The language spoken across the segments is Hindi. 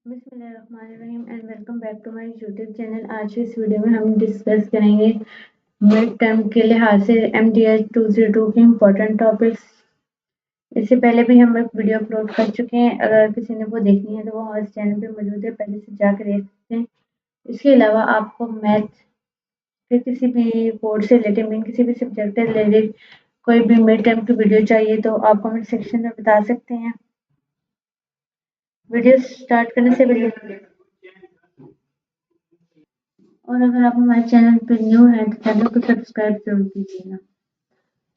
बिस्मिल्लाहिर्रहमानिर्रहीम and welcome back to my YouTube channel. आज की इस वीडियो में हम डिस्कस करेंगे मिड टर्म के लिहाज से MDH 202 के इम्पोर्टेंट टॉपिक्स। इससे पहले भी हम एक वीडियो अपलोड कर चुके हैं, अगर किसी ने वो देखनी है तो वो हमारे चैनल पे मौजूद है, पहले से जाकर देख सकते हैं। इसके अलावा आपको मैथ के किसी भी बोर्ड से रिलेटेड मीन किसी भी सब्जेक्ट से रिलेटेड कोई भी मिड टर्म की वीडियो चाहिए तो आप कमेंट सेक्शन में बता सकते हैं। वीडियो स्टार्ट करने से पहले और अगर आप हमारे चैनल पर न्यू हैं तो चैनल को सब्सक्राइब जरूर कीजिएगा।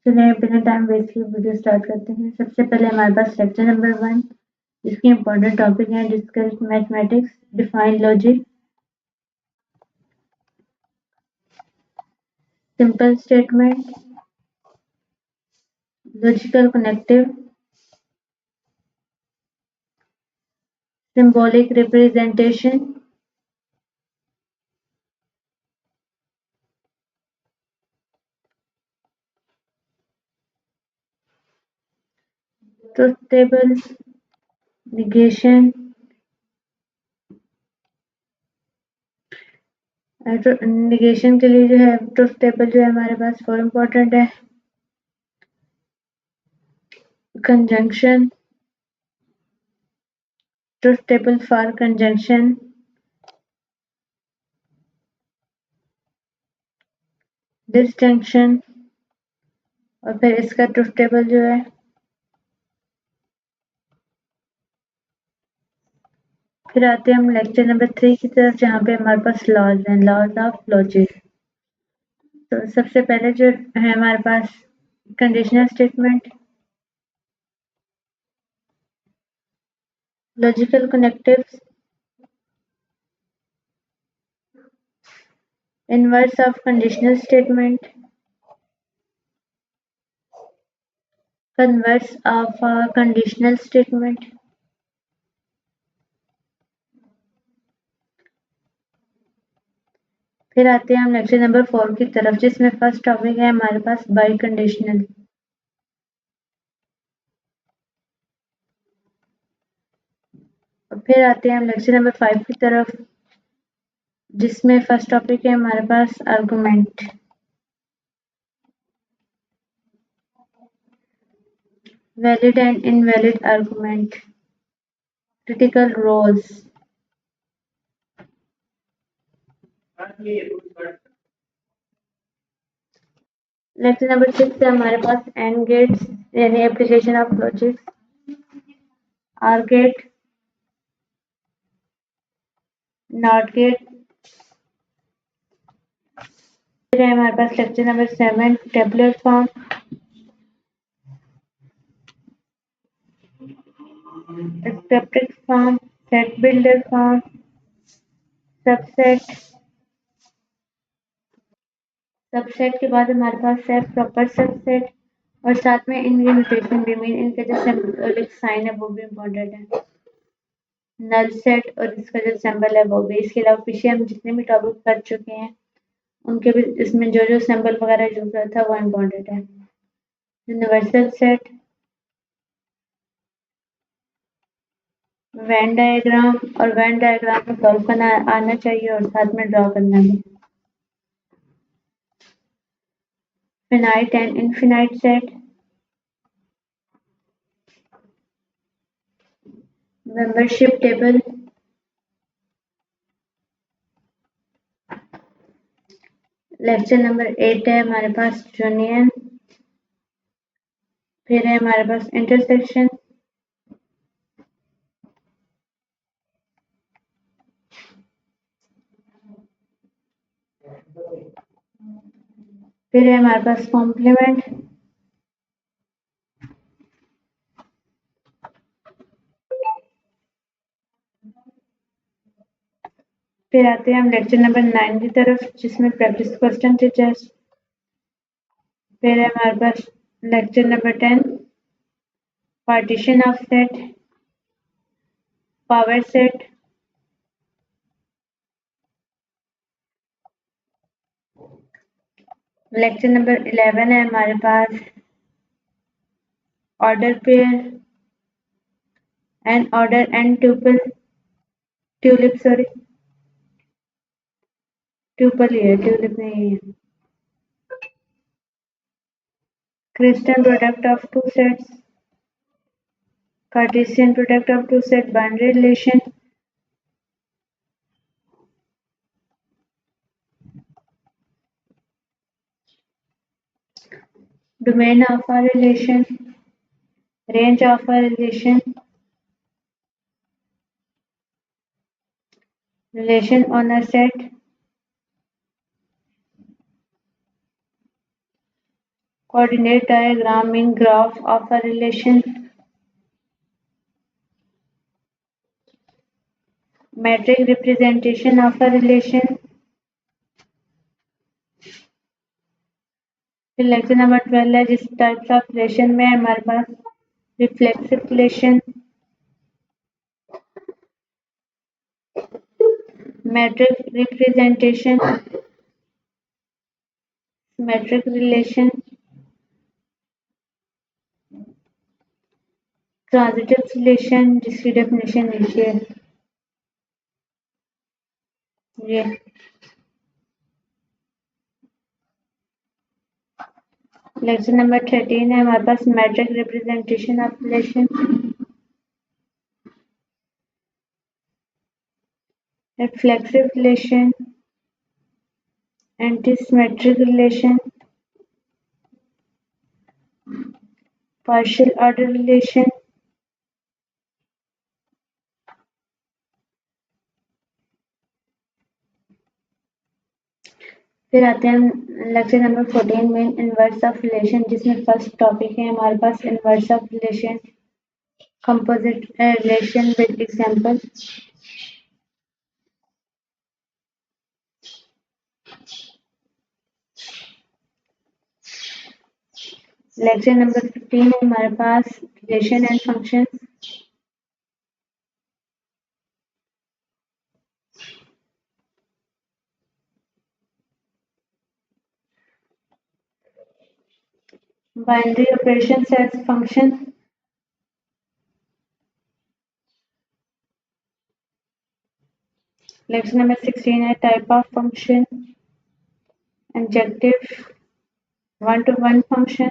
चलिए बिना टाइम वेस्ट किए वीडियो स्टार्ट करते हैं। सबसे पहले हमारे पास लेक्चर नंबर 1, इसके इम्पोर्टेंट टॉपिक है discuss mathematics, define logic, simple statement, logical connective, symbolic representation, truth table, negation. Negation के लिए जो है ट्रुथ टेबल जो है हमारे पास फॉर इम्पोर्टेंट है। Conjunction, truth table for conjunction, disjunction, और फिर इसका ट्रुथ टेबल जो है। फिर आते हैं हम लेक्चर नंबर 3 की तरफ, जहाँ पे हमारे पास लॉज हैं, लॉज ऑफ लॉजिक। तो सबसे पहले जो है हमारे पास conditional statement, logical connectives, inverse of conditional statement, converse of conditional statement. फिर आते हैं हम लेक्चर नंबर 4 की तरफ, जिसमें फर्स्ट टॉपिक है हमारे पास बाई कंडीशनल। और फिर आते हैं हम लेक्चर नंबर 5 की तरफ, जिसमें फर्स्ट टॉपिक है हमारे पास argument, valid and invalid argument, critical roles. Lecture number 6 से हमारे पास एंड गेट्स यानी application of logic, or gate, not gate. फिर है हमारे पास lecture number 7 tabular form, accepted form, set builder form, subset. Subset के बाद हमारे पास है प्रॉपर सबसेट, और साथ में इनकी नोटेशन भी मीन इनका जो सिंबॉलिक साइन है वो भी इम्पोर्टेंट है। नल सेट और इसका जो सिंबल है वो भी। इसके अलावा पीछे हम जितने भी टॉपिक कर चुके हैं उनके भी इसमें जो जो सिंबल वगैरह यूज हुआ था वो इम्पोर्टेंट है। यूनिवर्सल सेट, वेन डायग्राम, और वेन डायग्राम को सॉल्व करना आना चाहिए और साथ में ड्रॉ करना भी। Finite and infinite set, membership table, lecture number 8 है हमारे पास यूनियन। फिर है हमारे पास इंटरसेक्शन, फिर है हमारे पास कॉम्प्लीमेंट, फिर आते हैं हम लेक्चर नंबर 9 की तरफ, जिसमें प्रैक्टिस क्वेश्चन टीचर्स। फिर है हमारे पास lecture number 10 partition of set, power set. Lecture number 11 है हमारे पास order pair and order and tuple. Tulip, sorry tuple ही है, ट्यूलिप नहीं है। Crystal product of two sets, Cartesian product of two set boundary relation, domain of a relation, range of a relation, relation on a set, coordinate diagram in graph of a relation, metric representation of a relation। फिर लेक्चर नंबर 12 है, जिस टाइप्स ऑफ रिलेशन में हमारे पास reflexive relation, matrix representation, matrix relation, transitive relation जिसकी डेफिनेशन नीचे है ये। लेक्चर नंबर 13 है हमारे पास matrix representation of relation, reflexive relation, antisymmetric relation, partial order relation. फिर आते हैं हम लेक्चर नंबर 14 में इनवर्स ऑफ रिलेशन, जिसमें फर्स्ट टॉपिक है हमारे पास inverse of relation, composite relation with example. Lecture number 15 है हमारे पास relation and function. Binary operations as function. Lecture number 16 है type of function, injective, one to one function,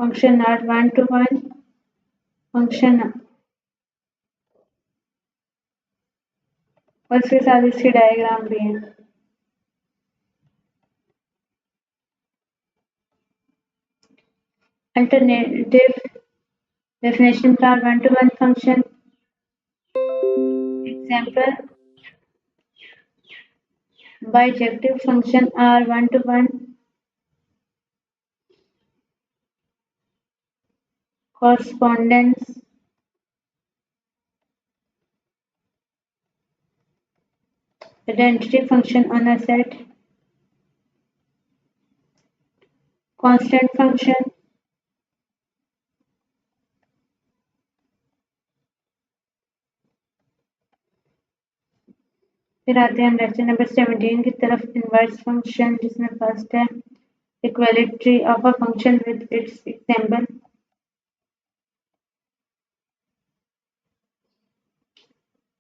function not one to one, function और इसके साथ इसकी डायग्राम भी है। Alternative definition for one-to-one function. Example: bijective function are one-to-one. Correspondence, identity function on a set, constant function, फिर आते हैं हम लेक्चर नंबर 17 की तरफ, इनवर्स फंक्शन, जिसमें फर्स्ट है equality of a function with its example.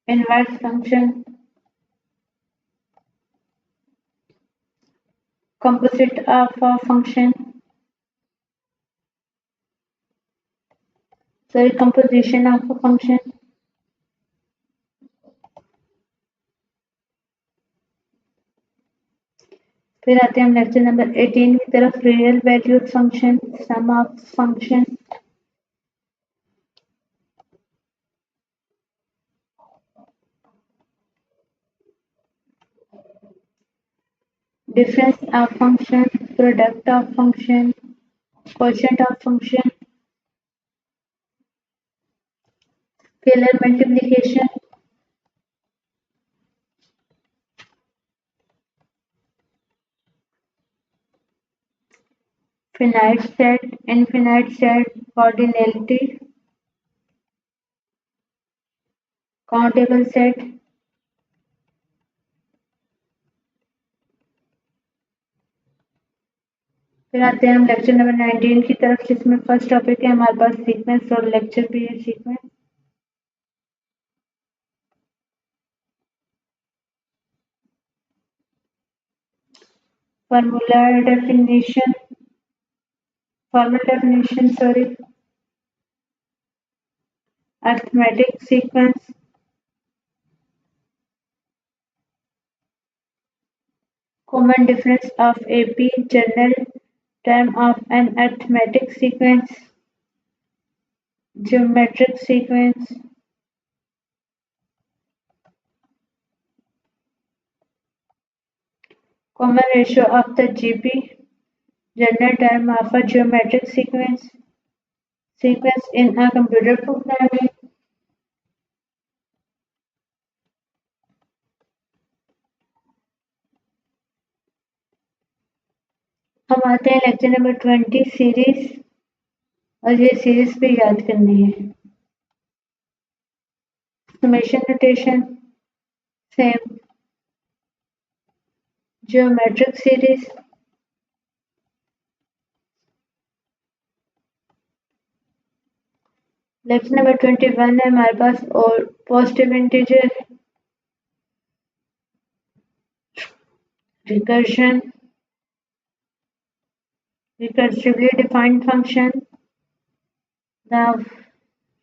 Inverse function, composite of a function, sorry, composition of a function। फिर आते हैं हम लेक्चर नंबर 18 की तरफ, real valued function, sum of function. Difference of function, product of function, quotient of function, scalar multiplication, finite set, infinite set, ordinality, countable set, फिर आते हैं हम लेक्चर नंबर 19 की तरफ, जिसमें फर्स्ट टॉपिक है हमारे पास सीक्वेंस और लेक्चर भी है sequence. Formal definition sorry, arithmetic sequence, common difference of AP, general term of an arithmetic sequence, geometric sequence, common ratio of the GP, general term of a geometric sequence in a computer programming. हम आते हैं लेक्चर नंबर 20 सीरीज, और ये सीरीज भी याद करनी है। Summation notation same, geometric series, lecture number 21 है हमारे पास, और positive integer, recursion, recursively defined function, the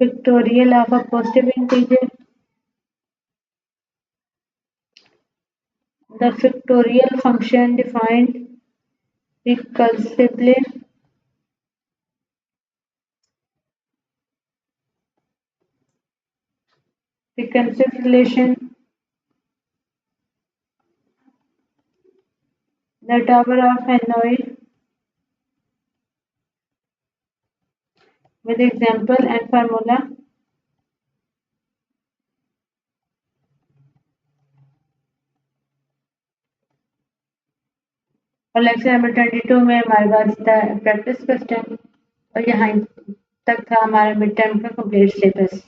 factorial of a positive integer, the factorial function defined recursively, recursive relation, the tower of Hanoi, with example and formula. और लेक्चर नंबर 22 में हमारे पास था प्रैक्टिस क्वेश्चन, और यहाँ तक था हमारा मिड टर्म का कंप्लीट सिलेबस।